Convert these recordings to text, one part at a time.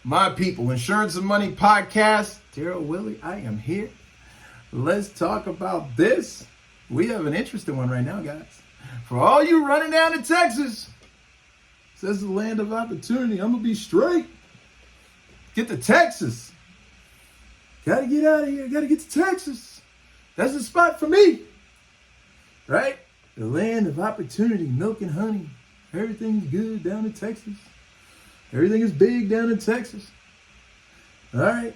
My people, Insurance and Money Podcast. Daryl Willie, I am here. Let's talk about this. We have an interesting one right now, guys. For all you running down to Texas, says the land of opportunity. I'm going to be straight. Get to Texas. Got to get out of here. Got to get to Texas. That's the spot for me. Right? The land of opportunity, milk and honey. Everything's good down in Texas. Everything is big down in Texas. All right.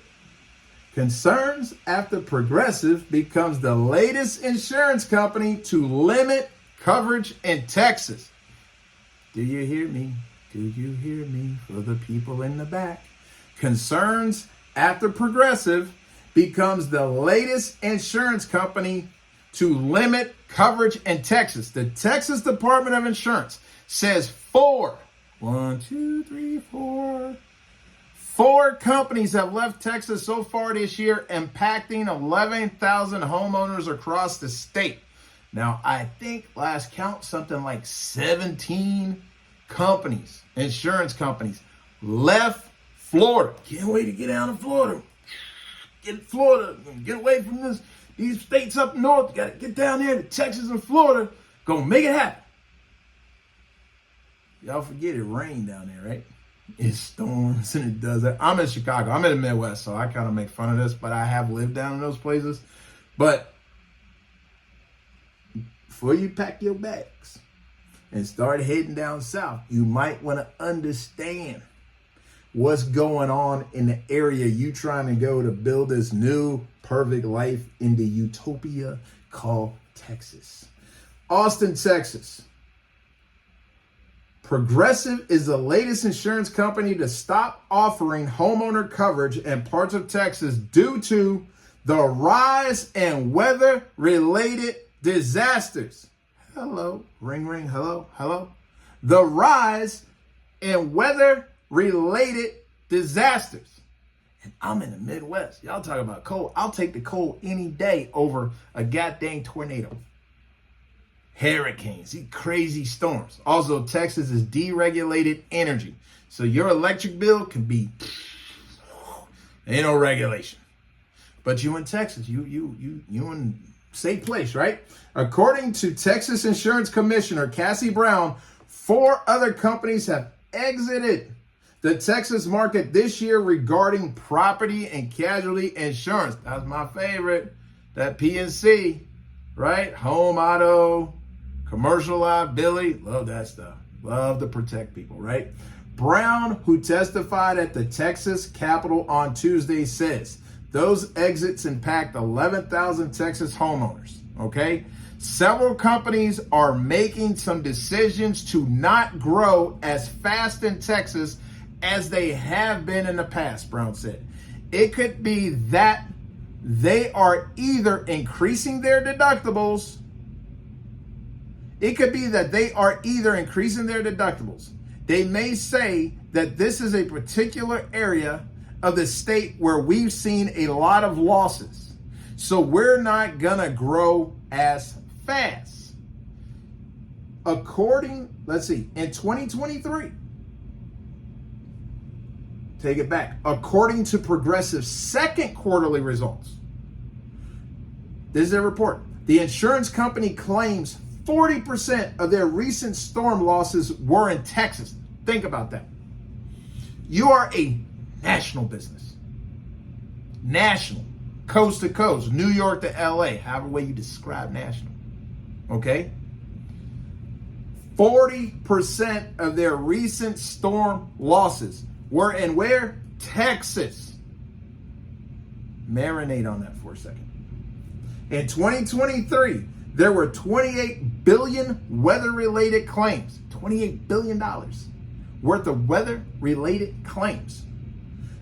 Concerns after Progressive becomes the latest insurance company to limit coverage in Texas. Do you hear me? Do you hear me? For the people in the back. Concerns after Progressive becomes the latest insurance company to limit coverage in Texas. The Texas Department of Insurance says four companies have left Texas so far this year, impacting 11,000 homeowners across the state. Now, I think last count, something like 17 companies, insurance companies, left Florida. Can't wait to get down to Florida. Get to Florida. Get away from these states up north. Got to get down there to Texas and Florida. Gonna make it happen. Y'all forget it rained down there, right? It storms and it does that. I'm in Chicago. I'm in the Midwest, so I kind of make fun of this, but I have lived down in those places. But before you pack your bags and start heading down south, you might want to understand what's going on in the area you trying to go to build this new perfect life in the utopia called Texas. Austin, Texas. Progressive is the latest insurance company to stop offering homeowner coverage in parts of Texas due to the rise in weather-related disasters. Hello, ring, ring, hello, hello. The rise in weather-related disasters. And I'm in the Midwest. Y'all talk about cold. I'll take the cold any day over a goddamn tornado. Hurricanes, these crazy storms. Also, Texas is deregulated energy. So your electric bill can be, ain't no regulation. But you in Texas, you in safe place, right? According to Texas Insurance Commissioner Cassie Brown, 4 other companies have exited the Texas market this year regarding property and casualty insurance. That's my favorite, that P&C, right? Home, auto, commercial liability, love that stuff. Love to protect people, right? Brown, who testified at the Texas Capitol on Tuesday, says those exits impact 11,000 Texas homeowners, okay? Several companies are making some decisions to not grow as fast in Texas as they have been in the past, Brown said. It could be that they are either increasing their deductibles. It could be that they are either increasing their deductibles. They may say that this is a particular area of the state where we've seen a lot of losses. So we're not gonna grow as fast. In 2023, take it back. According to Progressive's second quarterly results, this is a report. The insurance company claims 40% of their recent storm losses were in Texas. Think about that. You are a national business. National. Coast to coast. New York to LA. However way you describe national. Okay? 40% of their recent storm losses were in where? Texas. Marinate on that for a second. In 2023, there were 28 billion weather-related claims. $28 billion worth of weather-related claims.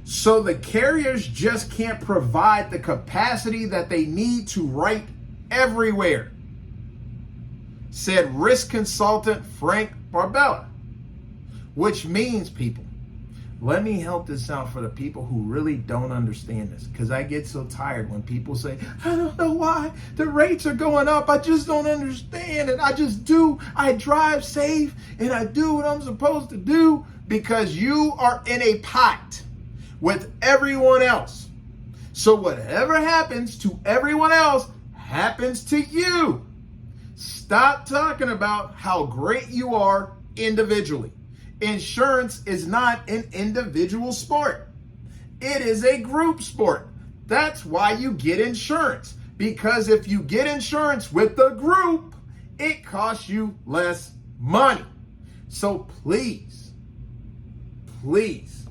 So the carriers just can't provide the capacity that they need to write everywhere, said risk consultant Frank Barbella. Which means, people, let me help this out for the people who really don't understand this, because I get so tired when people say, I don't know why the rates are going up. I just don't understand it. I drive safe and I do what I'm supposed to do, because you are in a pot. with everyone else. So whatever happens to everyone else happens to you. Stop talking about how great you are individually. Insurance is not an individual sport. It is a group sport. That's why you get insurance. Because if you get insurance with the group, it costs you less money. So please, please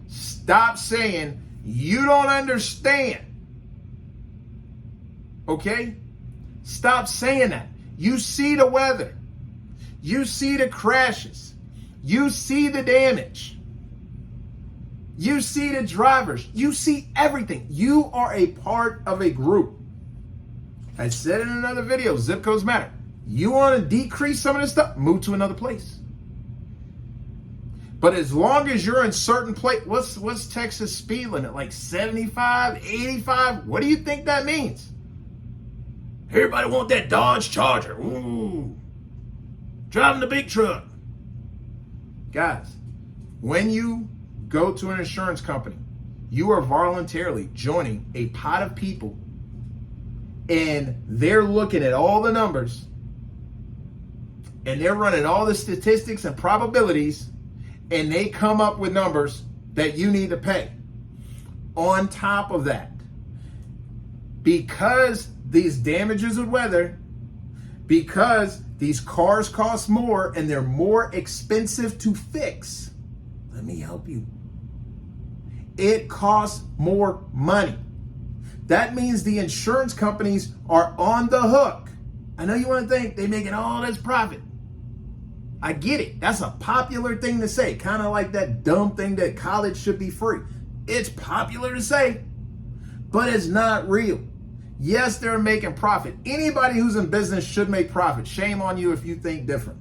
stop saying you don't understand. Okay? Stop saying that. You see the weather. You see the crashes. You see the damage. You see the drivers. You see everything. You are a part of a group. I said in another video, zip codes matter. You want to decrease some of this stuff, move to another place. But as long as you're in certain place, what's Texas speed limit? Like 75, 85? What do you think that means? Everybody want that Dodge Charger. Ooh. Driving the big truck. Guys, when you go to an insurance company, you are voluntarily joining a pot of people, and they're looking at all the numbers, and they're running all the statistics and probabilities, and they come up with numbers that you need to pay. On top of that, because these damages with weather, because these cars cost more and they're more expensive to fix, let me help you. It costs more money. That means the insurance companies are on the hook. I know you want to think they're making all this profit. I get it. That's a popular thing to say. Kind of like that dumb thing that college should be free. It's popular to say, but it's not real. Yes, they're making profit. Anybody who's in business should make profit. Shame on you if you think different.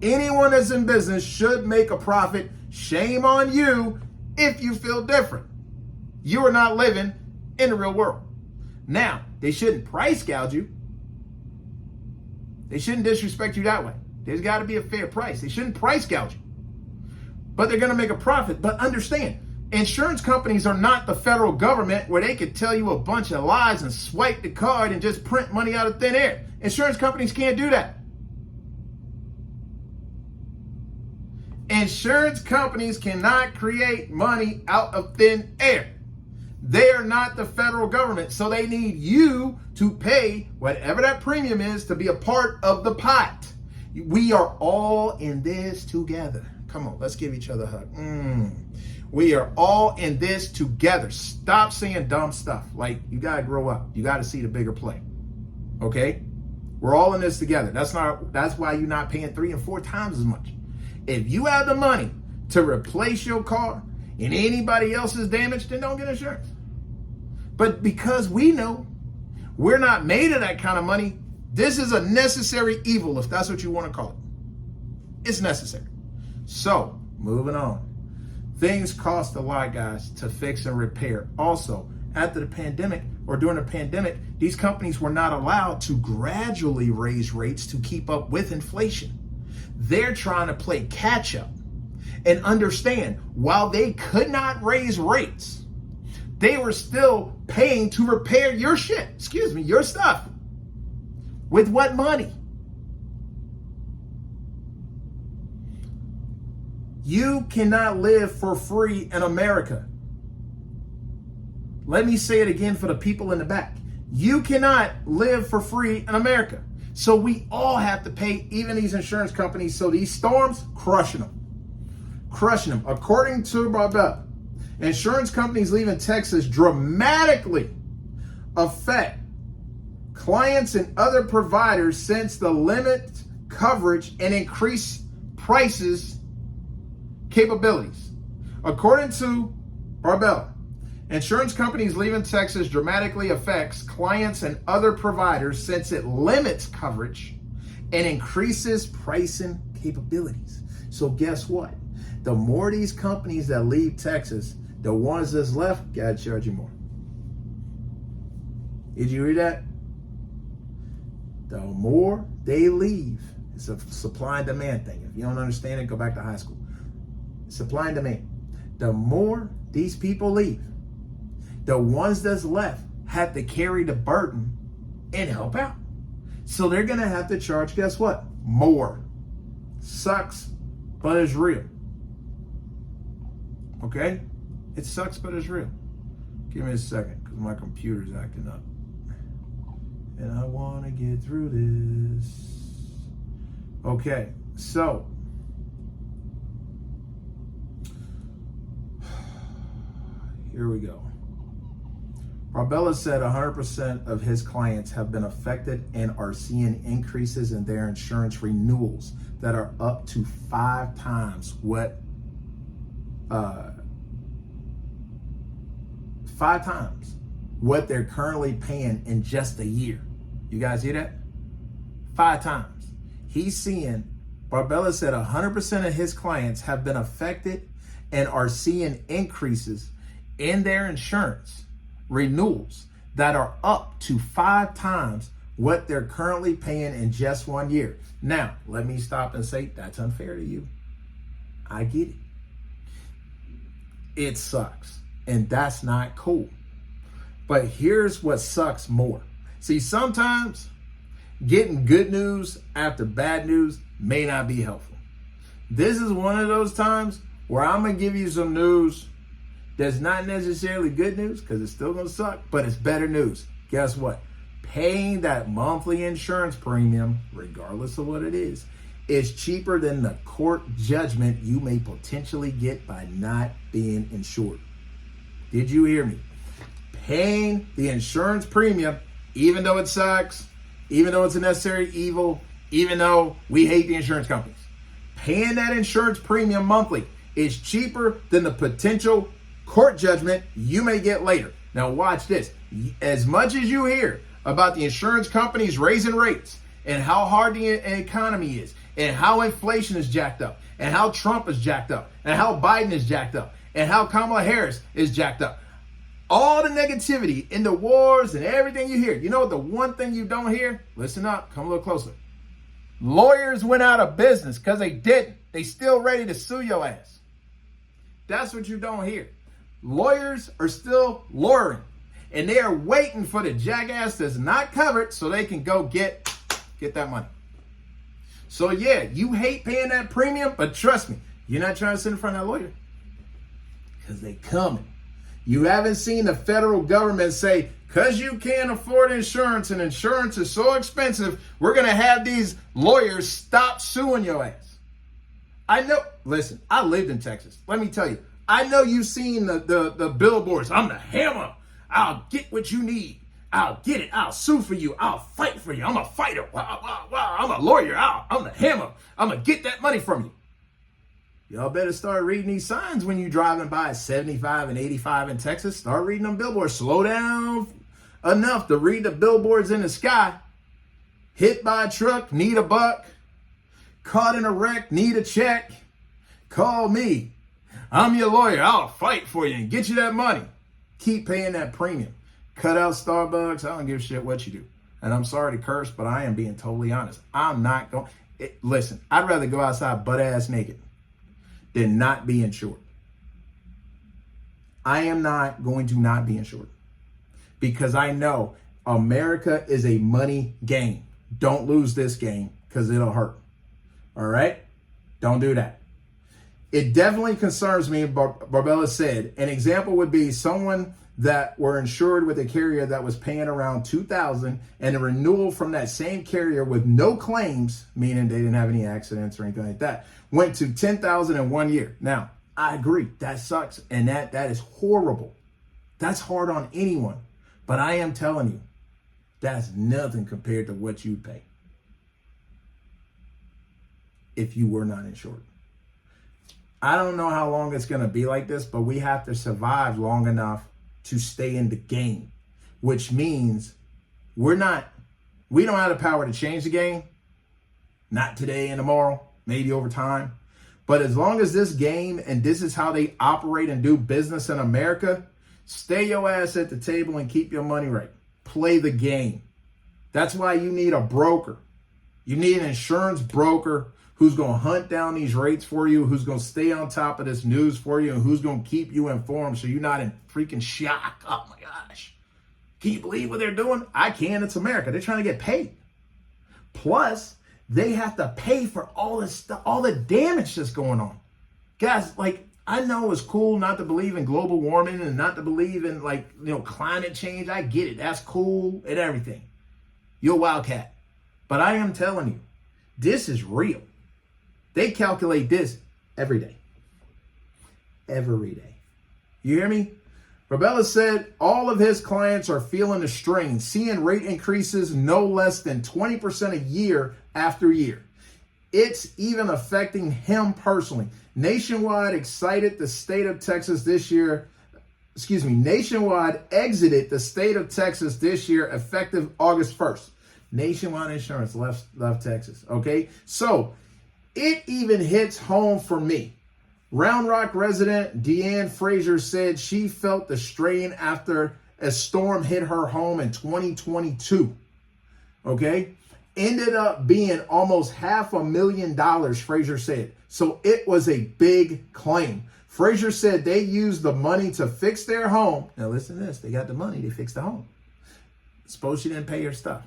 Anyone that's in business should make a profit. Shame on you if you feel different. You are not living in the real world. Now, they shouldn't price gouge you. They shouldn't disrespect you that way. There's got to be a fair price. They shouldn't price gouge you. But they're going to make a profit. But understand, insurance companies are not the federal government where they could tell you a bunch of lies and swipe the card and just print money out of thin air. Insurance companies can't do that. Insurance companies cannot create money out of thin air. They are not the federal government, so they need you to pay whatever that premium is to be a part of the pot. We are all in this together. Come on, let's give each other a hug. We are all in this together. Stop saying dumb stuff. Like, you got to grow up. You got to see the bigger play. Okay? We're all in this together. That's why you're not paying 3 and 4 times as much. If you have the money to replace your car and anybody else is damaged, then don't get insurance. But because we know we're not made of that kind of money, this is a necessary evil, if that's what you want to call it. It's necessary. So, moving on. Things cost a lot, guys, to fix and repair. Also, after the pandemic, or during the pandemic, these companies were not allowed to gradually raise rates to keep up with inflation. They're trying to play catch up and understand, while they could not raise rates, they were still paying to repair your shit, your stuff. With what money? You cannot live for free in America. Let me say it again for the people in the back. You cannot live for free in America. So we all have to pay, even these insurance companies. So these storms, crushing them. According to Barbell, insurance companies leaving Texas dramatically affect clients and other providers since the limit coverage and increased prices capabilities. According to Barbell, insurance companies leaving Texas dramatically affects clients and other providers since it limits coverage and increases pricing capabilities. So guess what? The more these companies that leave Texas, the ones that's left gotta charge you more. Did you read that? The more they leave, it's a supply and demand thing. If you don't understand it, go back to high school. Supply and demand. the more these people leave, the ones that's left have to carry the burden and help out. So they're going to have to charge, guess what? More. Sucks, but it's real. Okay? It sucks, but it's real. Give me a second, because my computer's acting up. And I want to get through this. Okay, so. Here we go. Barbella said 100% of his clients have been affected and are seeing increases in their insurance renewals that are up to 5 times what 5 times what they're currently paying in just a year. You guys hear that? 5 times. He's seeing, Barbella said 100% of his clients have been affected and are seeing increases in their insurance renewals that are up to 5 times what they're currently paying in just 1 year. Now, let me stop and say that's unfair to you. I get it. It sucks, and that's not cool. But here's what sucks more. See, sometimes getting good news after bad news may not be helpful. This is one of those times where I'm going to give you some news that's not necessarily good news, because it's still going to suck, but it's better news. Guess what? Paying that monthly insurance premium, regardless of what it is cheaper than the court judgment you may potentially get by not being insured. Did you hear me? Paying the insurance premium, even though it sucks, even though it's a necessary evil, even though we hate the insurance companies, paying that insurance premium monthly is cheaper than the potential court judgment you may get later. Now watch this. As much as you hear about the insurance companies raising rates and how hard the economy is and how inflation is jacked up and how Trump is jacked up and how Biden is jacked up and how Kamala Harris is jacked up, all the negativity in the wars and everything you hear, you know what the one thing you don't hear? Listen up, come a little closer. Lawyers went out of business because they didn't. They still ready to sue your ass. That's what you don't hear. Lawyers are still lawyering, and they are waiting for the jackass that's not covered so they can go get that money. So yeah, you hate paying that premium, but trust me, you're not trying to sit in front of that lawyer because they coming. You haven't seen the federal government say, because you can't afford insurance and insurance is so expensive, we're going to have these lawyers stop suing your ass. I know, listen, I lived in Texas. Let me tell you, I know you've seen the billboards. I'm the hammer. I'll get what you need. I'll get it. I'll sue for you. I'll fight for you. I'm a fighter. Wow, wow, wow. I'm a lawyer. I'm the hammer. I'm going to get that money from you. Y'all better start reading these signs when you're driving by 75 and 85 in Texas. Start reading them billboards. Slow down enough to read the billboards in the sky. Hit by a truck, need a buck. Caught in a wreck, need a check. Call me. I'm your lawyer. I'll fight for you and get you that money. Keep paying that premium. Cut out Starbucks. I don't give a shit what you do. And I'm sorry to curse, but I am being totally honest. I'm not going. Listen, I'd rather go outside butt ass naked than not be insured. I am not going to not be insured because I know America is a money game. Don't lose this game because it'll hurt. All right? Don't do that. It definitely concerns me, Barbella said. An example would be someone that were insured with a carrier that was paying around $2,000 and a renewal from that same carrier with no claims, meaning they didn't have any accidents or anything like that, went to $10,000 in 1 year. Now, I agree. That sucks. And that is horrible. That's hard on anyone. But I am telling you, that's nothing compared to what you'd pay if you were not insured. I don't know how long it's going to be like this, but we have to survive long enough to stay in the game, which means we don't have the power to change the game. Not today and tomorrow, maybe over time. But as long as this game and this is how they operate and do business in America, stay your ass at the table and keep your money right. Play the game. That's why you need a broker. You need an insurance broker who's going to hunt down these rates for you, who's going to stay on top of this news for you, and who's going to keep you informed so you're not in freaking shock. Oh my gosh. Can you believe what they're doing? I can. It's America. They're trying to get paid. Plus, they have to pay for all this stuff, all the damage that's going on. Guys, like, I know it's cool not to believe in global warming and not to believe in, like, climate change. I get it. That's cool and everything. You're a wildcat. But I am telling you, this is real. They calculate this every day. Every day. You hear me? Rabella said all of his clients are feeling the strain, seeing rate increases no less than 20% a year after year. It's even affecting him personally. Nationwide exited the state of Texas this year effective August 1st. Nationwide Insurance left Texas, okay? So it even hits home for me. Round Rock resident Deanne Frazier said she felt the strain after a storm hit her home in 2022, okay? Ended up being almost $500,000, Frazier said. So it was a big claim. Frazier said they used the money to fix their home. Now listen to this. They got the money. They fixed the home. Suppose she didn't pay her stuff.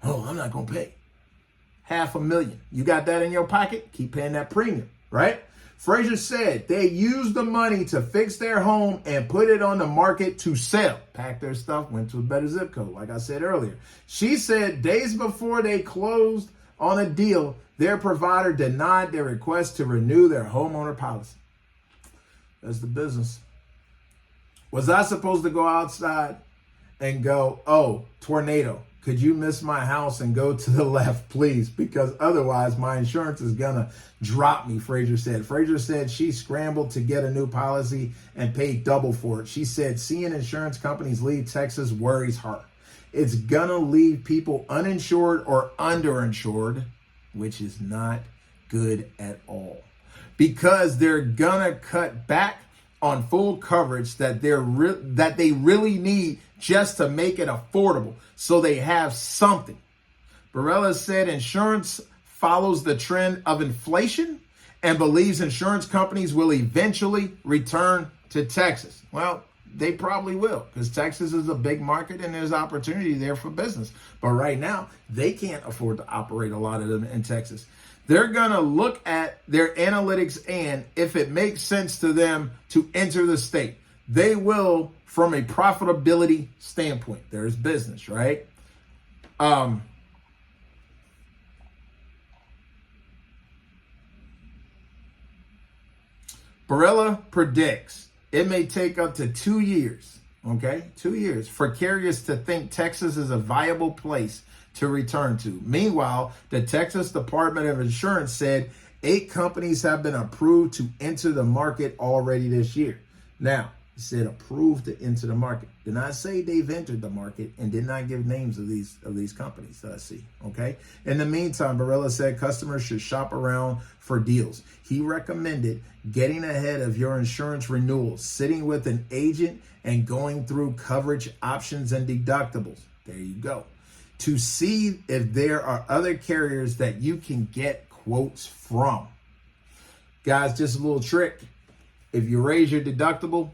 Oh, I'm not going to pay. $500,000. You got that in your pocket? Keep paying that premium, right? Frazier said they used the money to fix their home and put it on the market to sell. Packed their stuff, went to a better zip code, like I said earlier. She said days before they closed on a deal, their provider denied their request to renew their homeowner policy. That's the business. Was I supposed to go outside and go, oh, tornado, could you miss my house and go to the left, please? Because otherwise my insurance is going to drop me, Frazier said. Frazier said she scrambled to get a new policy and paid double for it. She said seeing insurance companies leave Texas worries her. It's going to leave people uninsured or underinsured, which is not good at all. Because they're going to cut back on full coverage that they really need just to make it affordable, so they have something. Barella said insurance follows the trend of inflation and believes insurance companies will eventually return to Texas. Well, they probably will, because Texas is a big market and there's opportunity there for business. But right now, they can't afford to operate a lot of them in Texas. They're going to look at their analytics, and if it makes sense to them to enter the state, they will from a profitability standpoint. There's business, right? Barella predicts it may take up to 2 years, okay? 2 years for carriers to think Texas is a viable place to return to. Meanwhile, the Texas Department of Insurance said 8 companies have been approved to enter the market already this year. Now, it said approved to enter the market. Did not say they've entered the market, and did not give names of these companies that I see, okay? In the meantime, Barella said customers should shop around for deals. He recommended getting ahead of your insurance renewals, sitting with an agent and going through coverage options and deductibles. There you go. To see if there are other carriers that you can get quotes from. Guys, just a little trick. If you raise your deductible,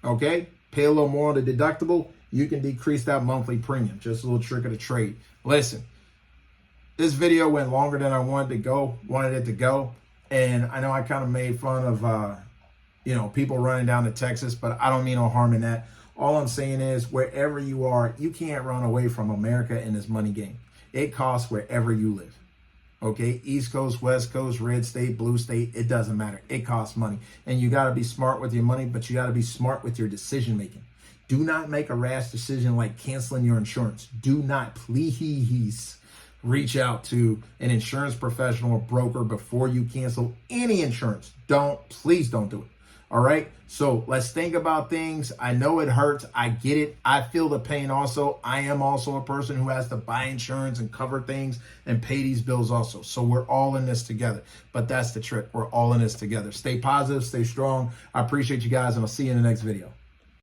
okay, pay a little more on the deductible, you can decrease that monthly premium. Just a little trick of the trade. Listen, this video went longer than I wanted it to go. And I know I kind of made fun of, people running down to Texas, but I don't mean no harm in that. All I'm saying is wherever you are, you can't run away from America in this money game. It costs wherever you live. Okay, East Coast, West Coast, red state, blue state, it doesn't matter. It costs money. And you got to be smart with your money, but you got to be smart with your decision making. Do not make a rash decision like canceling your insurance. Do not, please, reach out to an insurance professional or broker before you cancel any insurance. Please don't do it. All right. So let's think about things. I know it hurts. I get it. I feel the pain also. I am also a person who has to buy insurance and cover things and pay these bills also. So we're all in this together. But that's the trick. We're all in this together. Stay positive. Stay strong. I appreciate you guys, and I'll see you in the next video.